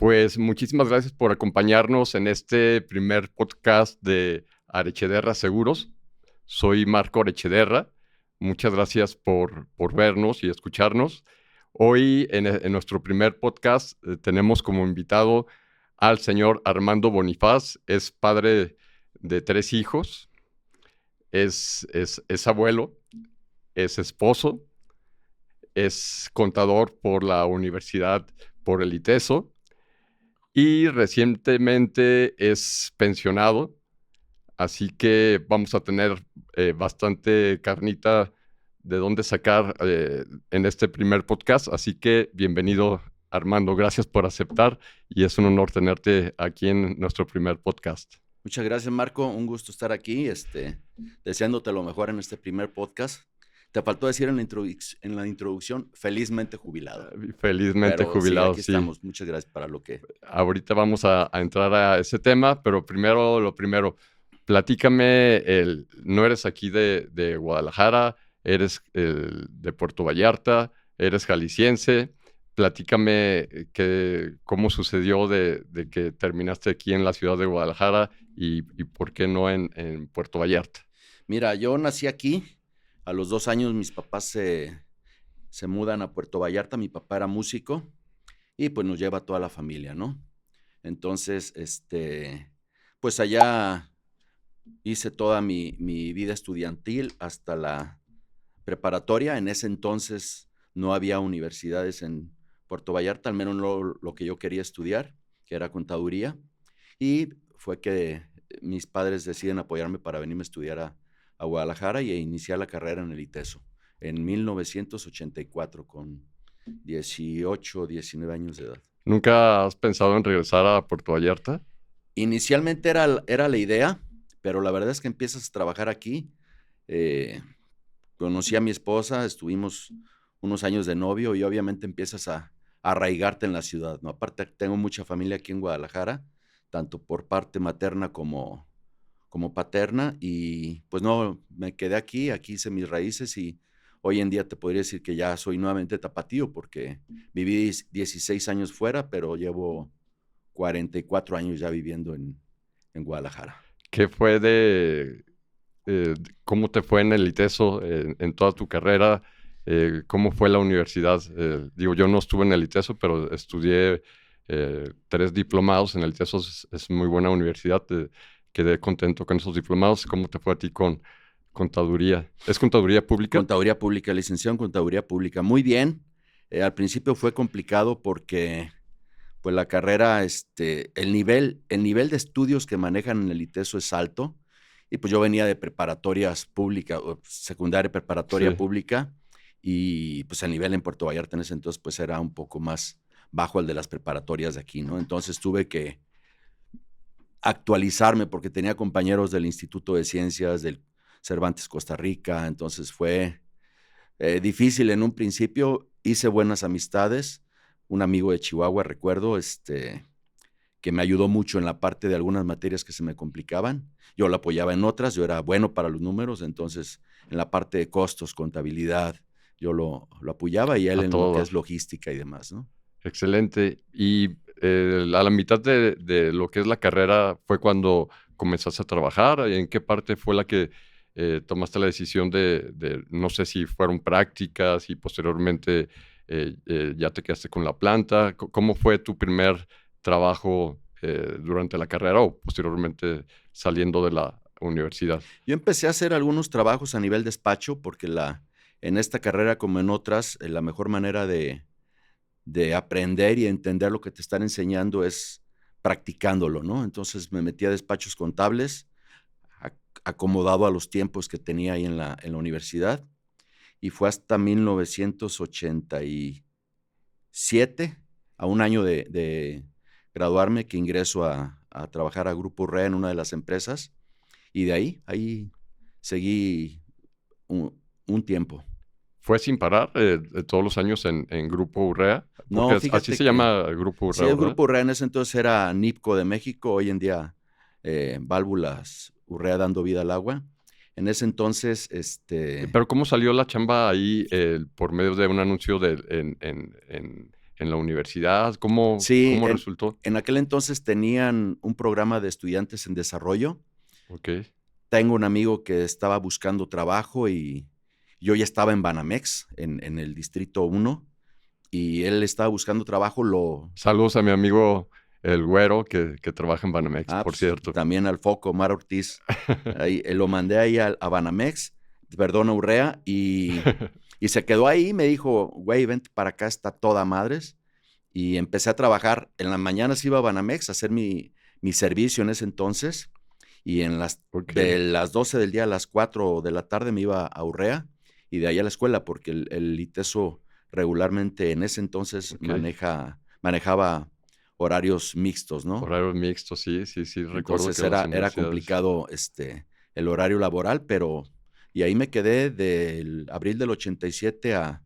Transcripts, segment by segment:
Pues muchísimas gracias por acompañarnos en este primer podcast de Arechederra Seguros. Soy Marco Arechederra. Muchas gracias por vernos y escucharnos. Hoy en nuestro primer podcast tenemos como invitado al señor Armando Bonifaz. Es padre de 3 hijos, es abuelo, es esposo, es contador por la Universidad por el ITESO y recientemente es pensionado, así que vamos a tener bastante carnita de dónde sacar en este primer podcast. Así que bienvenido, Armando. Gracias por aceptar y es un honor tenerte aquí en nuestro primer podcast. Muchas gracias, Marco. Un gusto estar aquí, deseándote lo mejor en este primer podcast. Te faltó decir en la introducción, felizmente jubilado. Felizmente Pero sí, jubilado, aquí sí. estamos. Muchas gracias para lo que... Ahorita vamos a entrar a ese tema, pero lo primero, platícame, no eres aquí de Guadalajara, eres de Puerto Vallarta, eres jalisciense. Platícame cómo sucedió de que terminaste aquí en la ciudad de Guadalajara y por qué no en Puerto Vallarta. Mira, yo nací aquí. A los 2 años mis papás se mudan a Puerto Vallarta. Mi papá era músico y pues nos lleva toda la familia, ¿no? Entonces, pues allá hice toda mi vida estudiantil hasta la preparatoria. En ese entonces no había universidades en Puerto Vallarta, al menos lo que yo quería estudiar, que era contaduría. Y fue que mis padres deciden apoyarme para venirme a estudiar a Guadalajara y iniciar la carrera en el ITESO en 1984 con 18, 19 años de edad. ¿Nunca has pensado en regresar a Puerto Vallarta? Inicialmente era la idea, pero la verdad es que empiezas a trabajar aquí. Conocí a mi esposa, estuvimos unos años de novio y obviamente empiezas a arraigarte en la ciudad, ¿no? Aparte, tengo mucha familia aquí en Guadalajara, tanto por parte materna como paterna, y pues no, me quedé aquí hice mis raíces y hoy en día te podría decir que ya soy nuevamente tapatío porque viví 16 años fuera, pero llevo 44 años ya viviendo en Guadalajara. ¿Qué fue cómo te fue en el ITESO en toda tu carrera? ¿Cómo fue la universidad? Digo, yo no estuve en el ITESO, pero estudié 3 diplomados en el ITESO. Es muy buena universidad. Quedé contento con esos diplomados. ¿Cómo te fue a ti con contaduría? ¿Es contaduría pública? Contaduría pública, licenciado en contaduría pública. Muy bien. Al principio fue complicado porque pues la carrera, el nivel de estudios que manejan en el ITESO es alto. Y pues yo venía de preparatorias públicas, secundaria preparatoria Sí. pública, y pues el nivel en Puerto Vallarta en ese entonces pues era un poco más bajo al de las preparatorias de aquí, ¿no? Entonces tuve que actualizarme porque tenía compañeros del Instituto de Ciencias del Cervantes Costa Rica, entonces fue difícil en un principio. Hice buenas amistades, un amigo de Chihuahua, recuerdo, que me ayudó mucho en la parte de algunas materias que se me complicaban. Yo lo apoyaba en otras, yo era bueno para los números, entonces en la parte de costos, contabilidad, yo lo apoyaba y él A en lo que todo es logística y demás, ¿no? Excelente. Y a la mitad de lo que es la carrera fue cuando comenzaste a trabajar. ¿En qué parte fue la que tomaste la decisión no sé si fueron prácticas y posteriormente ya te quedaste con la planta? ¿Cómo fue tu primer trabajo durante la carrera o posteriormente saliendo de la universidad? Yo empecé a hacer algunos trabajos a nivel despacho porque en esta carrera como en otras, la mejor manera de aprender y entender lo que te están enseñando es practicándolo, ¿no? Entonces me metí a despachos contables, acomodado a los tiempos que tenía ahí en la universidad, y fue hasta 1987, a un año de graduarme, que ingreso a trabajar a Grupo REA en una de las empresas, y de ahí seguí un tiempo. ¿Fue sin parar todos los años en Grupo Urrea? Porque No, así fíjate se que llama Grupo sí, Urrea, el ¿verdad? Grupo Urrea en ese entonces era NIPCO de México, hoy en día Válvulas Urrea dando vida al agua. En ese entonces, Pero ¿cómo salió la chamba ahí por medio de un anuncio en la universidad? ¿Cómo, Sí, cómo resultó? en aquel entonces tenían un programa de estudiantes en desarrollo. Ok. Tengo un amigo que estaba buscando trabajo y yo ya estaba en Banamex, en el Distrito 1, y él estaba buscando trabajo, Saludos a mi amigo el Güero que trabaja en Banamex, por pues, cierto. también al Foco, Omar Ortiz. Ahí, lo mandé ahí a Banamex, perdón, a Urrea, y se quedó ahí, me dijo, güey, vente para acá, está toda madres. Y empecé a trabajar. En las mañanas iba a Banamex a hacer mi servicio en ese entonces. Y Ok. de las 12 del día a las 4 de la tarde me iba a Urrea y de ahí a la escuela, porque el ITESO regularmente en ese entonces Ok. manejaba horarios mixtos, ¿no? Horarios mixtos, sí, sí, sí. Recuerdo Entonces que las era universidades. complicado el horario laboral, y ahí me quedé del abril del 87 a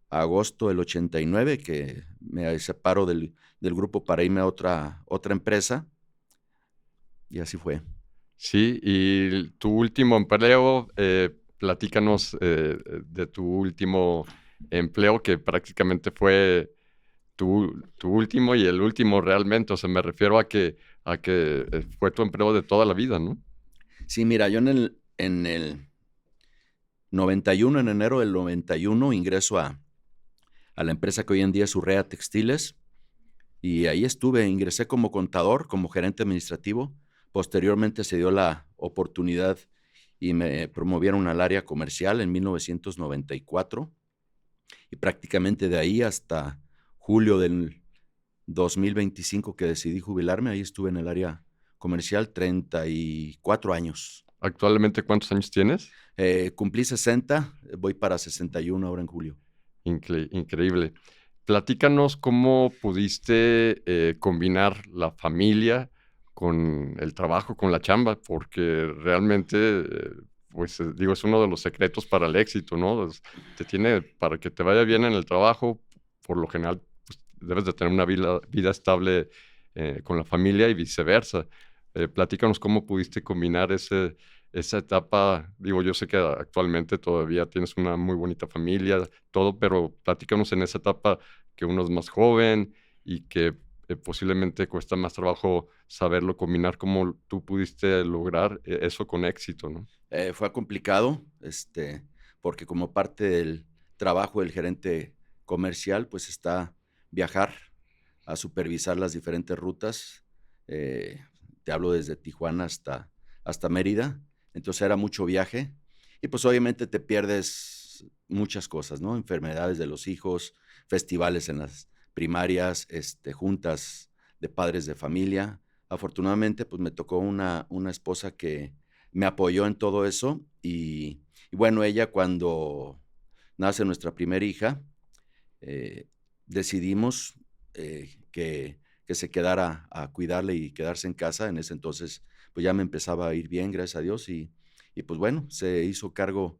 agosto del 89, que me separo del grupo para irme a otra empresa, y así fue. Sí, y tu último empleo, platícanos de tu último empleo, que prácticamente fue tu último y el último realmente. O sea, me refiero a que fue tu empleo de toda la vida, ¿no? Sí, mira, yo en el 91, en enero del 91, ingreso a la empresa que hoy en día es Urrea Textiles, y ahí ingresé como contador, como gerente administrativo. Posteriormente se dio la oportunidad y me promovieron al área comercial en 1994, y prácticamente de ahí hasta julio del 2025 que decidí jubilarme, ahí estuve en el área comercial 34 años. Actualmente, ¿cuántos años tienes? Cumplí 60, voy para 61 ahora en julio. Increíble. Platícanos cómo pudiste combinar la familia con el trabajo, con la chamba, porque realmente, pues digo, es uno de los secretos para el éxito, ¿no? Para que te vaya bien en el trabajo, por lo general, pues, debes de tener una vida estable con la familia y viceversa. Platícanos cómo pudiste combinar esa etapa. Digo, yo sé que actualmente todavía tienes una muy bonita familia, todo, pero platícanos en esa etapa que uno es más joven y que posiblemente cuesta más trabajo saberlo combinar, cómo tú pudiste lograr eso con éxito, ¿no? Fue complicado, porque como parte del trabajo del gerente comercial, pues está viajar a supervisar las diferentes rutas. eh, Te hablo desde Tijuana hasta Mérida, entonces era mucho viaje y pues obviamente te pierdes muchas cosas, ¿no? Enfermedades de los hijos, festivales en las primarias, juntas de padres de familia. Afortunadamente, pues me tocó una esposa que me apoyó en todo eso, y bueno, ella cuando nace nuestra primera hija, decidimos que se quedara a cuidarle y quedarse en casa. En ese entonces, pues ya me empezaba a ir bien, gracias a Dios, y pues bueno, se hizo cargo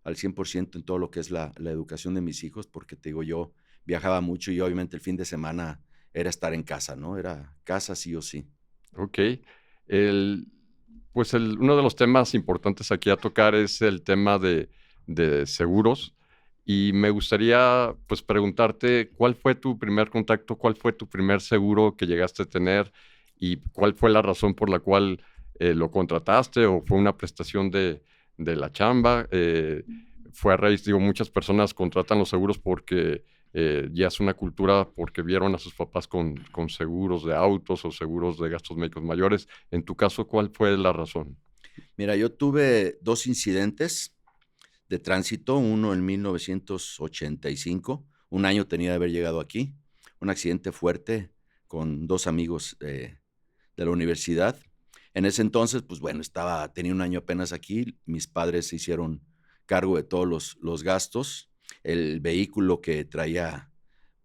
al 100% en todo lo que es la educación de mis hijos, porque te digo, yo viajaba mucho y obviamente el fin de semana era estar en casa, ¿no? Era casa sí o sí. Ok. El, uno de los temas importantes aquí a tocar es el tema de seguros. Y me gustaría, pues, preguntarte, ¿cuál fue tu primer contacto? ¿Cuál fue tu primer seguro que llegaste a tener? ¿Y cuál fue la razón por la cual lo contrataste o fue una prestación de la chamba? Fue a raíz, digo, muchas personas contratan los seguros porque ya es una cultura, porque vieron a sus papás con seguros de autos o seguros de gastos médicos mayores. En tu caso, ¿cuál fue la razón? Mira, yo tuve dos incidentes de tránsito, uno en 1985, un año tenía de haber llegado aquí, un accidente fuerte con dos amigos de la universidad. En ese entonces, pues bueno, tenía un año apenas aquí, mis padres se hicieron cargo de todos los gastos, el vehículo que traía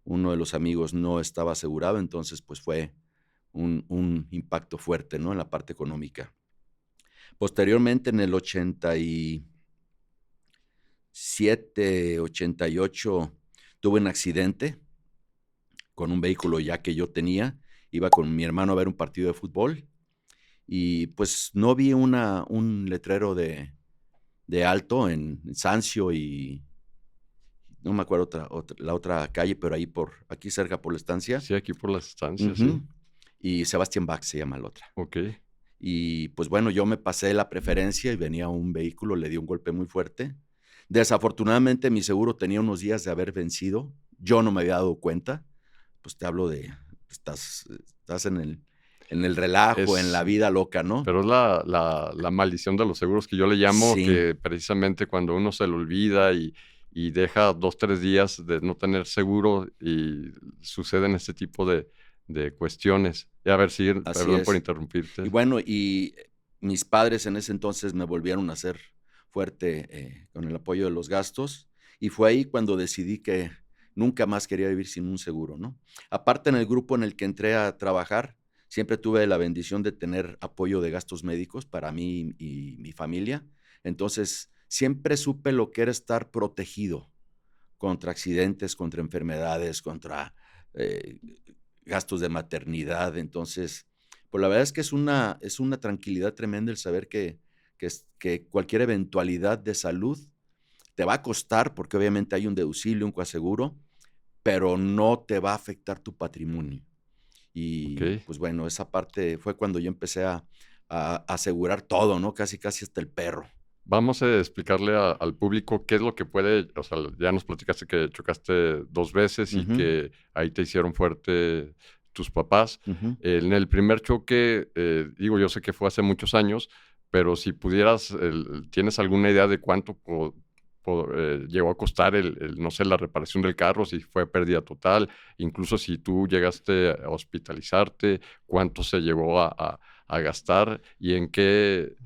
uno de los amigos no estaba asegurado, entonces pues fue un impacto fuerte, ¿no? En la parte económica. Posteriormente, en el 88, tuve un accidente con un vehículo ya que yo tenía. Iba con mi hermano a ver un partido de fútbol y pues no vi un letrero de alto en Sancio y no me acuerdo la otra calle, pero aquí cerca por la estancia. Sí, aquí por las estancias, sí. Ujú. Y Sebastián Bach se llama la otra. Ok. Y pues bueno, yo me pasé la preferencia y venía un vehículo, le dio un golpe muy fuerte. Desafortunadamente mi seguro tenía unos días de haber vencido. Yo no me había dado cuenta. Pues te hablo de, estás en el relajo, en la Es, vida loca, ¿no? pero es la maldición de los seguros que yo le llamo, Sí, que precisamente cuando uno se lo olvida y deja 2, 3 días de no tener seguro y suceden este tipo de cuestiones. Y a ver, sí, así perdón por es. Y interrumpirte. bueno, mis padres en ese entonces me volvieron a hacer fuerte con el apoyo de los gastos y fue ahí cuando decidí que nunca más quería vivir sin un seguro, ¿no? Aparte en el grupo en el que entré a trabajar, siempre tuve la bendición de tener apoyo de gastos médicos para mí y mi familia. Entonces, siempre supe lo que era estar protegido contra accidentes, contra enfermedades, contra eh, gastos de maternidad. Entonces, pues la verdad es que es una tranquilidad tremenda el saber que cualquier eventualidad de salud te va a costar, porque obviamente hay un deducible, un coaseguro, pero no te va a afectar tu patrimonio. Ok. Y pues bueno, esa parte fue cuando yo empecé a asegurar todo, ¿no? Casi, casi hasta el perro. Vamos a explicarle al público qué es lo que puede, o sea, ya nos platicaste que chocaste 2 veces y Ujú, que ahí te hicieron fuerte tus papás. ujú. En el primer choque, digo, yo sé que fue hace muchos años, pero si pudieras, ¿tienes alguna idea de cuánto llegó a costar no sé, la reparación del carro, si fue pérdida total, incluso si tú llegaste a hospitalizarte, cuánto se llevó a gastar y en qué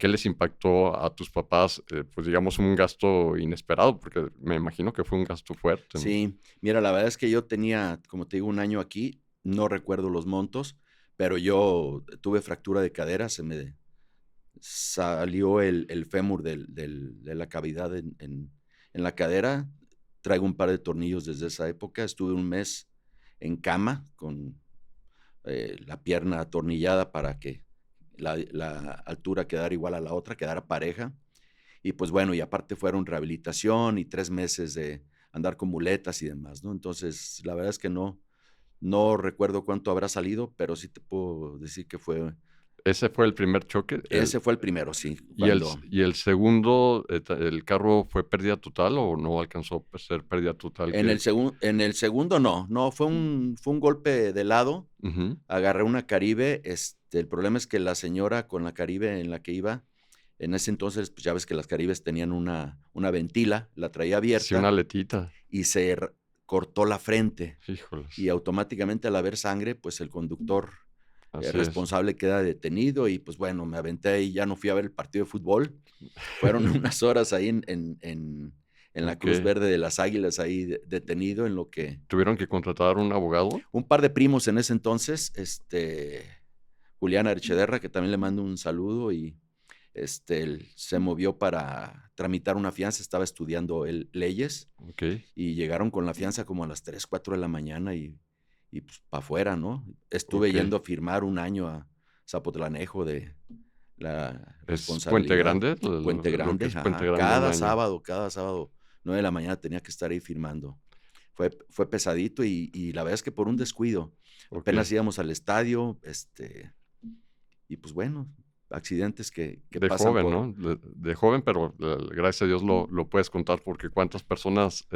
les impactó a tus papás, pues digamos, un gasto inesperado, porque me imagino que fue un gasto fuerte, ¿no? Sí, mira, la verdad es que yo tenía, como te digo, un año aquí, no recuerdo los montos, pero yo tuve fractura de cadera, se me salió el fémur de la cavidad en la cadera, traigo un par de tornillos desde esa época, estuve un mes en cama con la pierna atornillada para que la altura quedara igual a la otra, quedara pareja. Y pues bueno, y aparte fueron rehabilitación y 3 meses de andar con muletas y demás, ¿no? Entonces, la verdad es que no recuerdo cuánto habrá salido, pero sí te puedo decir que Ese fue el primer choque. ese fue el primero, sí, cuando Y el segundo, ¿el carro fue pérdida total o no alcanzó a ser pérdida total? en el segundo no, fue un golpe de lado, Ujú. agarré una Caribe, el problema es que la señora con la Caribe en la que iba, en ese entonces, pues ya ves que las Caribes tenían una ventila, la traía Sí, una abierta aletita. y cortó la frente y Híjoles. automáticamente al haber sangre, pues el conductor Así es. responsable queda detenido y pues bueno, me aventé y ya no fui a ver el partido de fútbol. Fueron unas horas ahí en la Cruz Ok. Verde de las Águilas, ahí detenido en lo que ¿Tuvieron que contratar un abogado? un par de primos en ese entonces, Julián Archederra, que también le mando un saludo y él se movió para tramitar una fianza, estaba estudiando él leyes Ok. y llegaron con la fianza como a las 3 4 de la mañana y pues para afuera, ¿no? Estuve Ok. yendo a firmar un año a Zapotlanejo de la ¿Es Puente responsabilidad. Grande? Puente Lo que Grande, es Puente ajá. Grande, un año. Cada sábado, 9 de la mañana tenía que estar ahí firmando. Fue pesadito y la verdad es que por un descuido, Ok. apenas íbamos al estadio, y pues bueno, accidentes que De pasan joven, por. ¿no? De joven, pero gracias a Dios lo puedes contar porque cuántas personas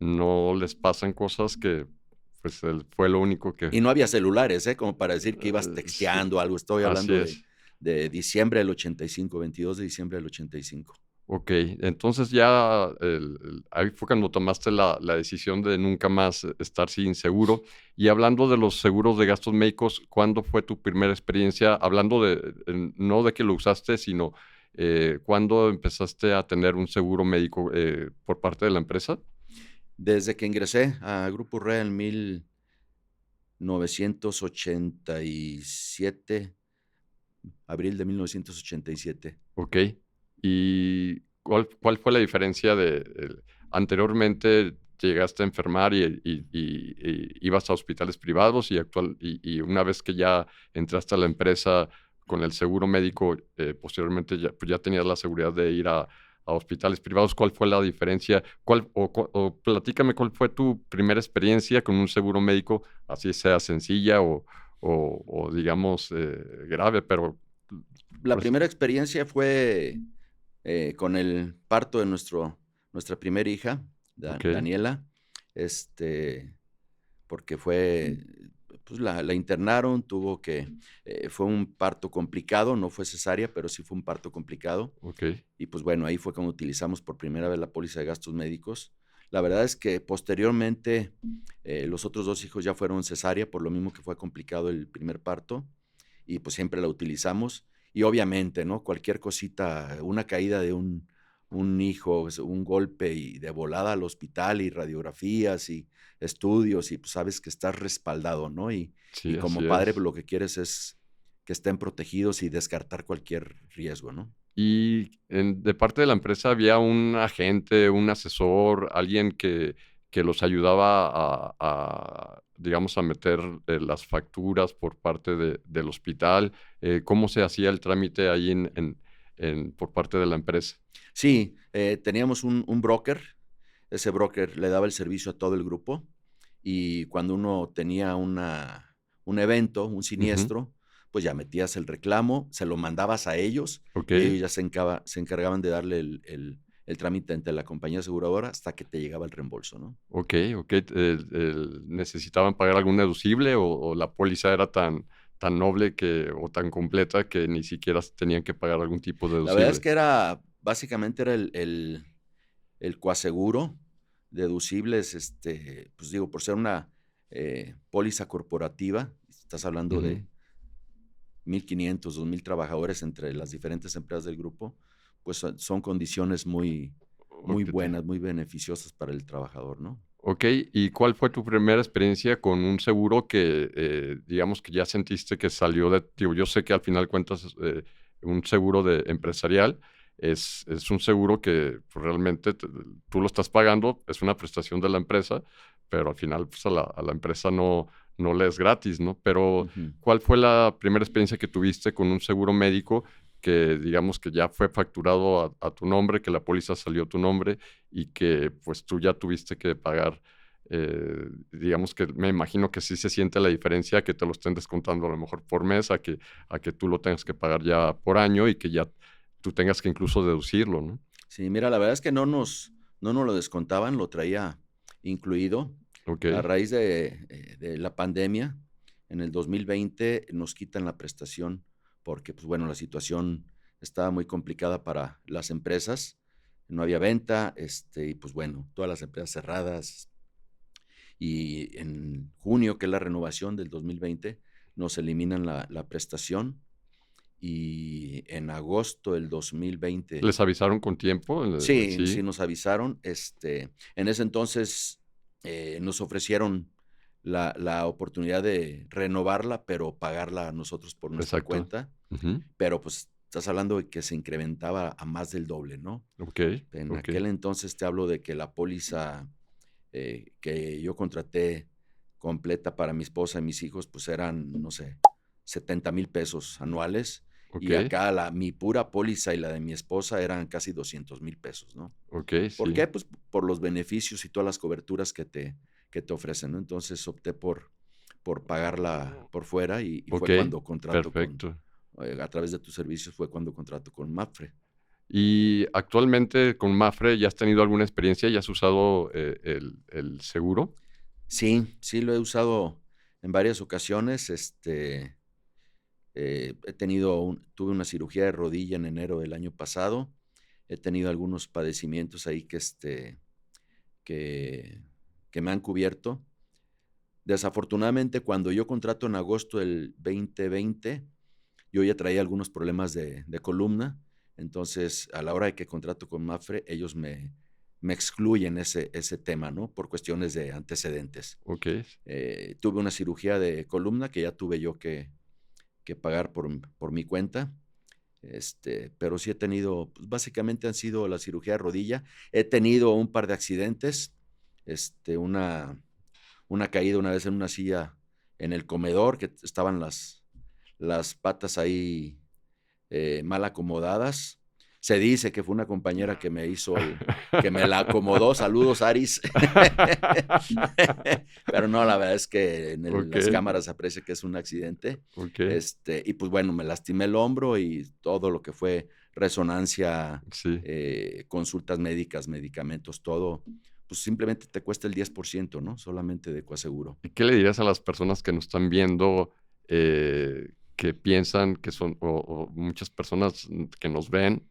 no les pasan cosas que pues fue lo único que... Y no había celulares, ¿eh? Como para decir que ibas sí, texteando algo. Estoy así hablando de, es. de diciembre del 85, 22 de diciembre del 85. Ok, entonces ya ahí fue cuando tomaste la decisión de nunca más estar sin seguro. Y hablando de los seguros de gastos médicos, ¿cuándo fue tu primera experiencia? Hablando no de que lo usaste, sino ¿cuándo empezaste a tener un seguro médico por parte de la empresa? Desde que ingresé a Grupo RE en 1987, abril de 1987. Ok. ¿Y cuál fue la diferencia anteriormente llegaste a enfermar y ibas a hospitales privados y una vez que ya entraste a la empresa con el seguro médico, posteriormente ya, pues ya tenías la seguridad de ir a hospitales privados. ¿Cuál fue la diferencia? O platícame cuál fue tu primera experiencia con un seguro médico, así sea sencilla o digamos, grave, pero La pues, primera experiencia fue, con el parto de nuestra primera hija, okey, Daniela, este, porque fue, pues, la internaron, fue un parto complicado, no fue cesárea, pero sí fue un parto complicado. okey, Y, pues, bueno, ahí fue cuando utilizamos por primera vez la póliza de gastos médicos. La verdad es que posteriormente, los otros 2 hijos ya fueron cesárea, por lo mismo que fue complicado el primer parto, y, pues, siempre la utilizamos. Y obviamente, ¿no? Cualquier cosita, una caída de un hijo, un golpe y de volada al hospital y radiografías y estudios y, pues, sabes que estás respaldado, ¿no? Y sí, como así padre, es. pues, lo que quieres es que estén protegidos y descartar cualquier riesgo, ¿no? Y de parte de la empresa, ¿había un agente, un asesor, alguien que los ayudaba digamos, a meter, las facturas por parte del hospital? ¿Cómo se hacía el trámite ahí por parte de la empresa? Sí, teníamos un broker, ese broker le daba el servicio a todo el grupo, y cuando uno tenía un evento, un Ujú, siniestro, pues ya metías el reclamo, se lo mandabas a ellos, y okey, ellos ya se encargaban de darle el trámite ante la compañía aseguradora hasta que te llegaba el reembolso, ¿no? okey. ¿Necesitaban pagar algún deducible o la póliza era tan noble o tan completa que ni siquiera tenían que pagar algún tipo de La verdad es deducible? que básicamente era el coaseguro, deducibles, pues digo, por ser una, póliza corporativa, estás hablando Ujú, de 1,500, 2,000 trabajadores entre las diferentes empresas del grupo, pues son condiciones muy okey. buenas, muy beneficiosas para el trabajador, ¿no? Okey, ¿y cuál fue tu primera experiencia con un seguro que, digamos, que ya sentiste que salió digo, yo sé que al final cuentas, un seguro de empresarial es un seguro que, pues, realmente tú lo estás pagando, es una prestación de la empresa, pero al final, pues, a la empresa no le es gratis, ¿no? Pero, Ujú. ¿cuál fue la primera experiencia que tuviste con un seguro médico que, digamos, que ya fue facturado a tu nombre, que la póliza salió a tu nombre y que, pues, tú ya tuviste que pagar, digamos que me imagino que sí se siente la diferencia que te lo estén descontando a lo mejor por mes, a que tú lo tengas que pagar ya por año y que ya tú tengas que incluso deducirlo, ¿no? Sí, mira, la verdad es que no nos lo descontaban, lo traía incluido. A Okey, raíz de la pandemia, en el 2020 nos quitan la prestación porque, pues, bueno, la situación estaba muy complicada para las empresas, no había venta, y, pues, bueno, todas las empresas cerradas. Y en junio, que es la renovación del 2020, nos eliminan la prestación, y en agosto del 2020. ¿les avisaron con tiempo? Sí, sí Sí, nos avisaron, en ese entonces, nos ofrecieron la oportunidad de renovarla, pero pagarla nosotros por nuestra exacto. cuenta, Ujú. pero, pues, estás hablando de que se incrementaba a más del doble, ¿no? Okey, En okey, aquel entonces te hablo de que la póliza, que yo contraté completa para mi esposa y mis hijos, pues eran, no sé, 70,000 pesos anuales, y okey, acá mi pura póliza y la de mi esposa eran casi 200,000 pesos, ¿no? okey, ¿Por sí. qué? Pues por los beneficios y todas las coberturas que te ofrecen, ¿no? Entonces opté por pagarla por fuera, y fue Okey, cuando contrato perfecto. a través de tus servicios fue cuando contrato con Mapfre. Y actualmente con Mapfre, ¿ya has tenido alguna experiencia? ¿Ya has usado, el seguro? Sí, sí lo he usado en varias ocasiones, tuve una cirugía de rodilla en enero del año pasado, he tenido algunos padecimientos ahí que que me han cubierto. Desafortunadamente, cuando yo contrato en agosto del 2020, yo ya traía algunos problemas de columna, entonces, a la hora de que contrato con Mapfre, ellos me excluyen ese tema, ¿no? Por cuestiones de antecedentes. Okey. Tuve una cirugía de columna que ya tuve yo que pagar por mi cuenta, pero sí he tenido, pues, básicamente han sido la cirugía de rodilla. He tenido un par de accidentes, una caída una vez en una silla en el comedor, que estaban las patas ahí, mal acomodadas. Se dice que fue una compañera que me hizo que me la acomodó. Saludos, Aris. Pero no, la verdad es que en Ok, las cámaras se aprecia que es un accidente. ok, Y pues bueno, me lastimé el hombro y todo lo que fue resonancia, sí. consultas médicas, medicamentos, todo, pues simplemente te cuesta el 10%, ¿no? Solamente de coaseguro. ¿Y qué le dirías a las personas que nos están viendo, que piensan que son, o muchas personas que nos ven,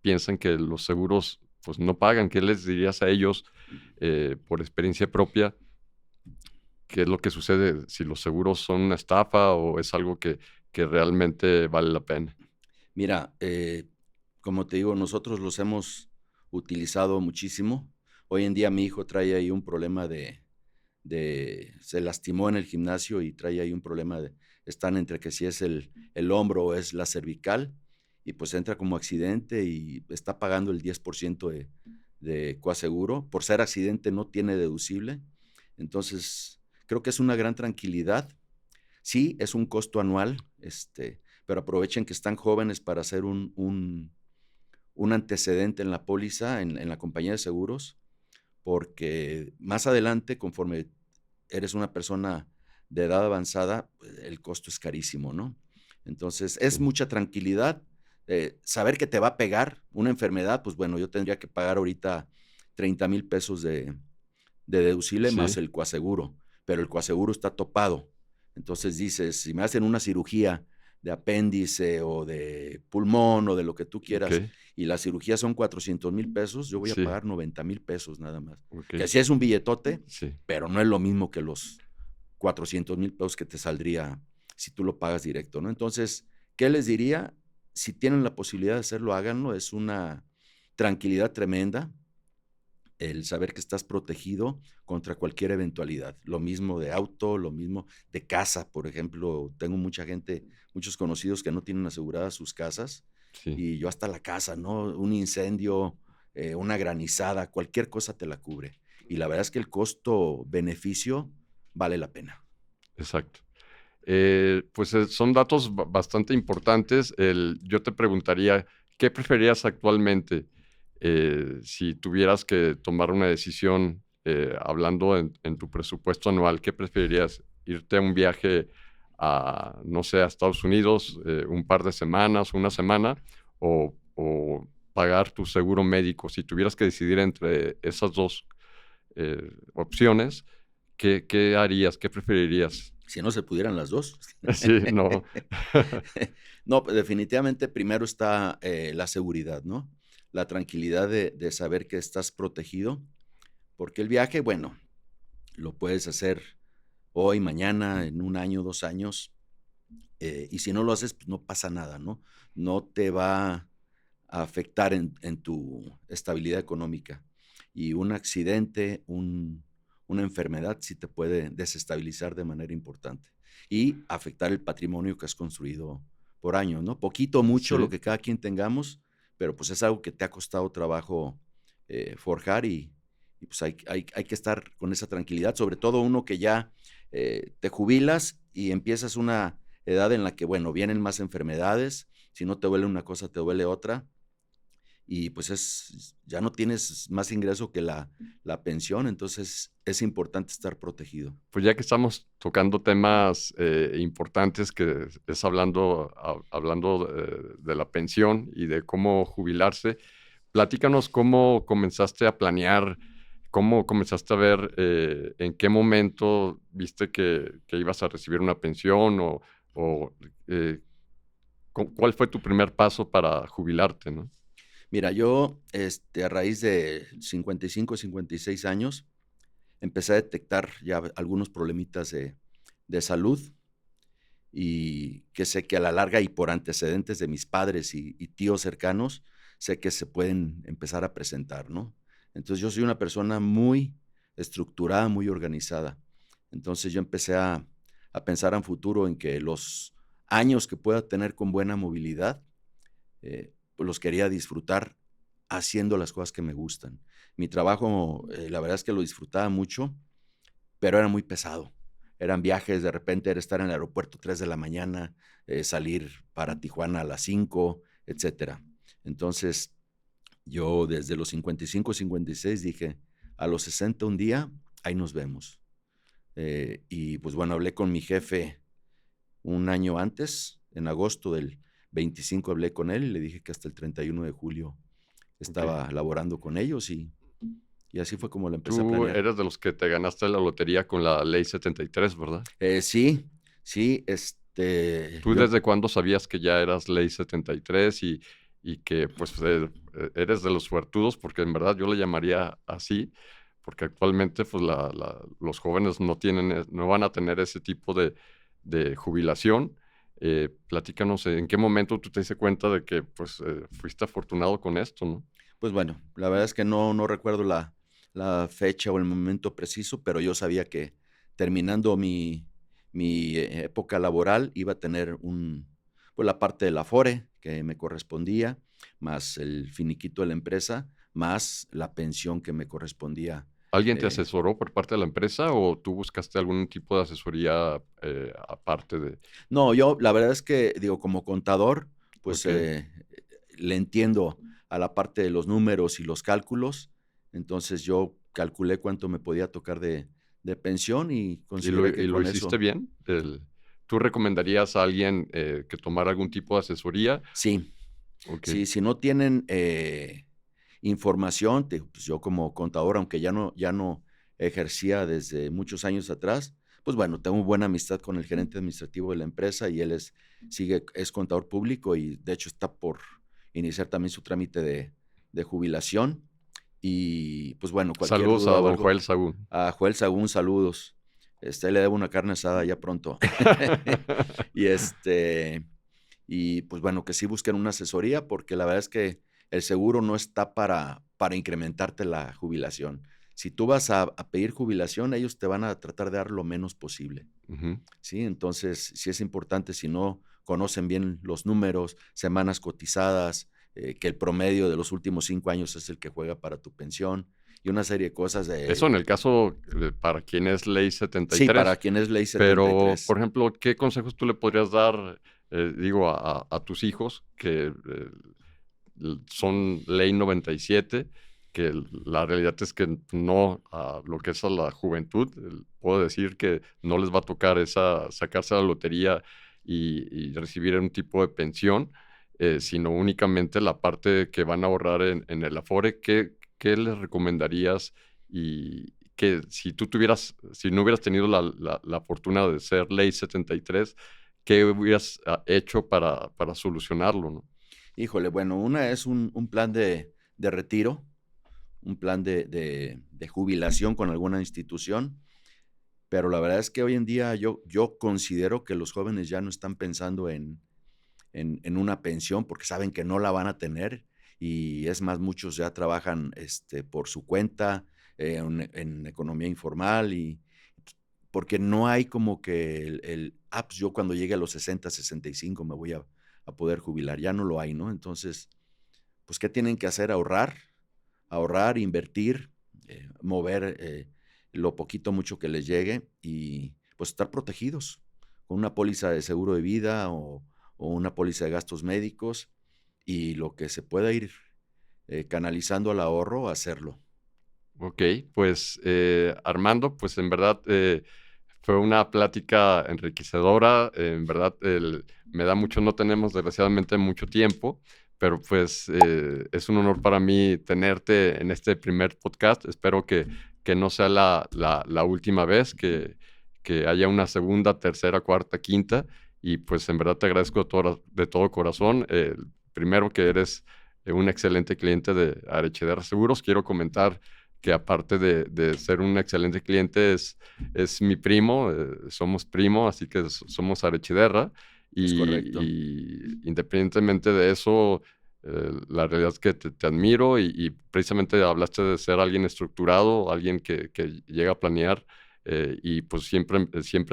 piensan que los seguros pues no pagan? ¿Qué les dirías a ellos, por experiencia propia? ¿Qué es lo que sucede si los seguros son una estafa o es algo que realmente vale la pena? Mira, como te digo, nosotros los hemos utilizado muchísimo. Hoy en día mi hijo trae ahí un problema se lastimó en el gimnasio y trae ahí un problema están entre que si es el hombro o es la cervical, y pues entra como accidente y está pagando el 10% de coaseguro. Por ser accidente no tiene deducible. Entonces, creo que es una gran tranquilidad. Sí, es un costo anual, pero aprovechen que están jóvenes para hacer un antecedente en la póliza, en la compañía de seguros, porque más adelante, conforme eres una persona de edad avanzada, pues, el costo es carísimo, ¿no? Entonces, es Sí, mucha tranquilidad. Saber que te va a pegar una enfermedad, pues bueno, yo tendría que pagar ahorita 30,000 pesos de deducible más sí, el coaseguro, pero el coaseguro está topado. Entonces dices, si me hacen una cirugía de apéndice o de pulmón o de lo que tú quieras okey, y la cirugía son 400,000 pesos, yo voy a sí, pagar 90,000 pesos nada más. Que okey, sí es un billetote, sí, pero no es lo mismo que los 400,000 pesos que te saldría si tú lo pagas directo, ¿no? Entonces, ¿qué les diría? Si tienen la posibilidad de hacerlo, háganlo. Es una tranquilidad tremenda el saber que estás protegido contra cualquier eventualidad. Lo mismo de auto, lo mismo de casa, por ejemplo. Tengo mucha gente, muchos conocidos que no tienen aseguradas sus casas sí, y yo hasta la casa, ¿no? Un incendio, una granizada, cualquier cosa te la cubre. Y la verdad es que el costo-beneficio vale la pena. exacto. Pues, son datos bastante importantes. Yo te preguntaría, ¿qué preferías actualmente? Si tuvieras que tomar una decisión, hablando en tu presupuesto anual, ¿qué preferirías? ¿Irte a un viaje a, no sé, a Estados Unidos, un par de semanas, una semana, o pagar tu seguro médico? Si tuvieras que decidir entre esas 2 opciones, ¿qué harías? ¿Qué preferirías? Si no se pudieran las dos. Sí, no. No, pues, definitivamente primero está la seguridad, ¿no? La tranquilidad de saber que estás protegido, porque el viaje, bueno, lo puedes hacer hoy, mañana, en un año, 2 años, y si no lo haces, pues no pasa nada, ¿no? No te va a afectar en tu estabilidad económica. Y un accidente, una enfermedad sí te puede desestabilizar de manera importante y afectar el patrimonio que has construido por años, ¿no? Poquito o mucho, lo Sí, que cada quien tengamos, pero pues es algo que te ha costado trabajo forjar y pues hay que estar con esa tranquilidad, sobre todo uno que ya te jubilas y empiezas una edad en la que, bueno, vienen más enfermedades, si no te duele una cosa, te duele otra, y pues ya no tienes más ingreso que la pensión, entonces es importante estar protegido. pues ya que estamos tocando temas, importantes que es hablando de la pensión y de cómo jubilarse, platícanos cómo comenzaste a planear, cómo comenzaste a ver, en qué momento viste que ibas a recibir una pensión o, eh, ¿cuál fue tu primer paso para jubilarte, no? Mira, yo, a raíz de 55, 56 años, empecé a detectar ya algunos problemitas de salud y que sé que a la larga y por antecedentes de mis padres y tíos cercanos, sé que se pueden empezar a presentar, ¿no? Entonces, yo soy una persona muy estructurada, muy organizada. Entonces, yo empecé a pensar en futuro en que los años que pueda tener con buena movilidad, pues los quería disfrutar haciendo las cosas que me gustan. Mi trabajo, la verdad es que lo disfrutaba mucho, pero era muy pesado. Eran viajes, de repente era estar en el aeropuerto 3 de la mañana, salir para Tijuana a las 5, etcétera. Entonces, yo desde los 55, 56 dije, a los 60 un día, ahí nos vemos. Y pues bueno, hablé con mi jefe un año antes, en agosto del 25 hablé con él y le dije que hasta el 31 de julio estaba laborando con ellos y así fue como lo empecé a Tú planear. eres de los que te ganaste la lotería con la Ley 73, ¿verdad? Sí, sí, ¿Tú desde cuándo sabías que ya eras Ley 73 y que pues eres de los suertudos? Porque en verdad yo le llamaría así, porque actualmente pues los jóvenes no van a tener ese tipo de jubilación. Platícanos, ¿en qué momento tú te diste cuenta de que pues fuiste afortunado con esto, ¿no? Pues bueno, la verdad es que no recuerdo la fecha o el momento preciso, pero yo sabía que terminando mi época laboral iba a tener pues la parte del Afore que me correspondía, más el finiquito de la empresa, más la pensión que me correspondía. ¿Alguien te eh, asesoró por parte de la empresa o tú buscaste algún tipo de asesoría aparte de...? No, yo la verdad es que, digo, como contador, pues Ok. le entiendo a la parte de los números y los cálculos. Entonces yo calculé cuánto me podía tocar de pensión y consideré que Y lo con hiciste eso, bien? ¿Tú recomendarías a alguien que tomara algún tipo de asesoría? sí, Ok. sí, si no tienen información, pues yo como contador, aunque ya no ejercía desde muchos años atrás, pues bueno, tengo buena amistad con el gerente administrativo de la empresa y él es contador público y de hecho está por iniciar también su trámite de jubilación. Y pues bueno, cualquier Saludos a duda o don algo, Joel Sagún. a Joel Sagún, saludos. Le debo una carne asada ya pronto. y y pues bueno, que sí busquen una asesoría porque la verdad es que el seguro no está para incrementarte la jubilación. Si tú vas a pedir jubilación, ellos te van a tratar de dar lo menos posible, Ujú. ¿sí? Entonces, sí es importante, si no conocen bien los números, semanas cotizadas, que el promedio de los últimos 5 años es el que juega para tu pensión y una serie de cosas Eso en el de... caso para quien es ley Sí, para 73, quien es ley pero, 73. por ejemplo, ¿qué consejos tú le podrías dar, digo, a tus hijos que son ley 97, que la realidad es que no, a lo que es a la juventud, puedo decir que no les va a tocar sacarse la lotería y recibir un tipo de pensión, sino únicamente la parte que van a ahorrar en el Afore? ¿Qué les recomendarías? Y que si no hubieras tenido la fortuna de ser ley 73, ¿qué hubieras hecho para solucionarlo, no? Híjole, bueno, una es un plan de retiro, un plan de jubilación con alguna institución, pero la verdad es que hoy en día yo considero que los jóvenes ya no están pensando en una pensión porque saben que no la van a tener y es más, muchos ya trabajan por su cuenta en economía informal y porque no hay como que pues yo cuando llegue a los 60, 65 me voy a poder jubilar, ya no lo hay, ¿no? Entonces, pues, ¿qué tienen que hacer? Ahorrar, invertir, mover lo poquito, mucho que les llegue y pues estar protegidos con una póliza de seguro de vida o una póliza de gastos médicos y lo que se pueda ir canalizando al ahorro, hacerlo. Ok, pues Armando, pues en verdad fue una plática enriquecedora. En verdad me da mucho, no tenemos desgraciadamente mucho tiempo, pero pues es un honor para mí tenerte en este primer podcast. Espero que no sea la última vez, que haya una segunda, tercera, cuarta, quinta. Y pues en verdad te agradezco de todo corazón. Primero que eres un excelente cliente de Arechedera Seguros. Quiero comentar que aparte de ser un excelente cliente, es mi primo, somos primo, así que somos Arechederra, Es correcto. y independientemente de eso, la realidad es que te admiro y precisamente hablaste de ser alguien estructurado, alguien que llega a planear, y pues siempre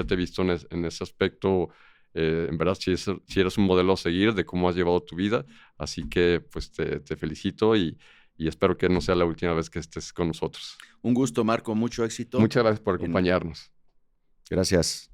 te he visto en ese aspecto. En verdad, si eres un modelo a seguir de cómo has llevado tu vida, así que pues te felicito y espero que no sea la última vez que estés con nosotros. Un gusto, Marco, mucho éxito. Muchas gracias por En... acompañarnos. Gracias.